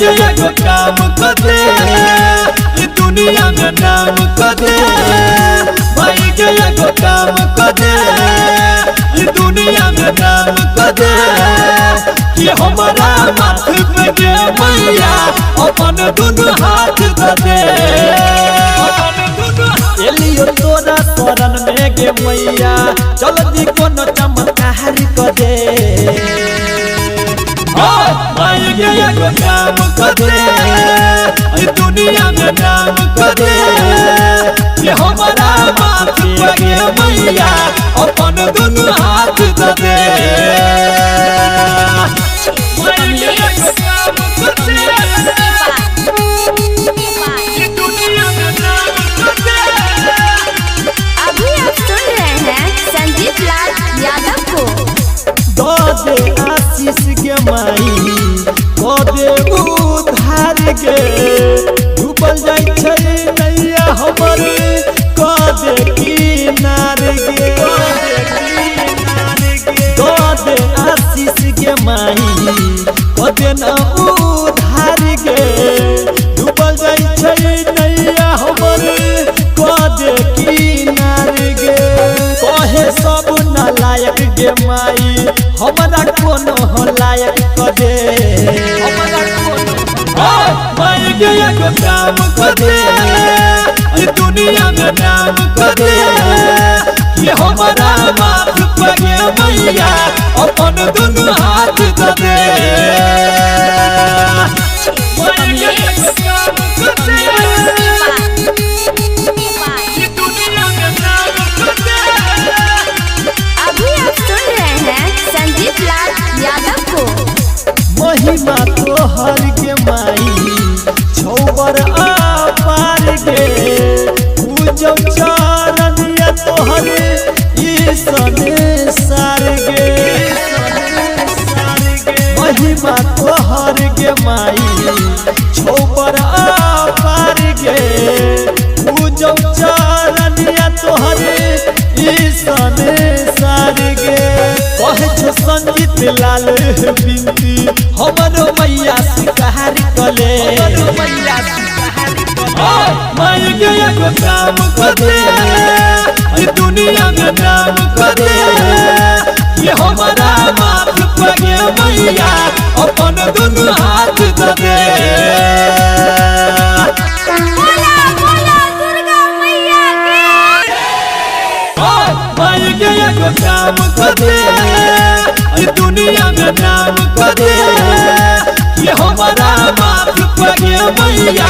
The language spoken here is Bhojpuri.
के एगो काम कर दे ये दुनिया में नाम कर दे भाई के एगो काम कर दे ये दुनिया में नाम कर दे कि हमारा माथ पे के मैया अपन दोनों हाथ कर दे एलियो तोरा शरण में गे मैया जल्दी कोनो चमत्कार कर दे भाई के एगो काम कर दे ये दुनिया में नाम कर दे कि हमारा माथ पे के मैया अपन दोनों हाथ कर दे दे आशीष के माई दे उधार के डूबल जाय छै नैया हमर दे किनार गे दे आशीष के माई दे न उधार के डूबल जाय छै नैया हमर दे किनार गे कहे सब नालायक गे माई हमारा कोनो हो लायक कर दे भाई के एगो काम कर दे ये दुनिया में नाम कर दे कि हमारा माथ पे के मैया अपन दोनों हाथ कर दे महिमा तोहर के माई छौबर आपार गे पूजो चरणिया तोहर संसार गे महिमा तोहर के माई छौबर आपार गे पूजो चरणिया तोहर संसार गे कहे छो संजीत लाल बिनती हमरो मैया शिकार कले माई के एगो काम कर दे ये दुनिया में नाम कर दे ये हमारा माथ पे के मैया अपन दोनों हाथ कर दे माई के एगो काम कर दे ये दुनिया में नाम कर दे ये हमारा माथ पे के मैया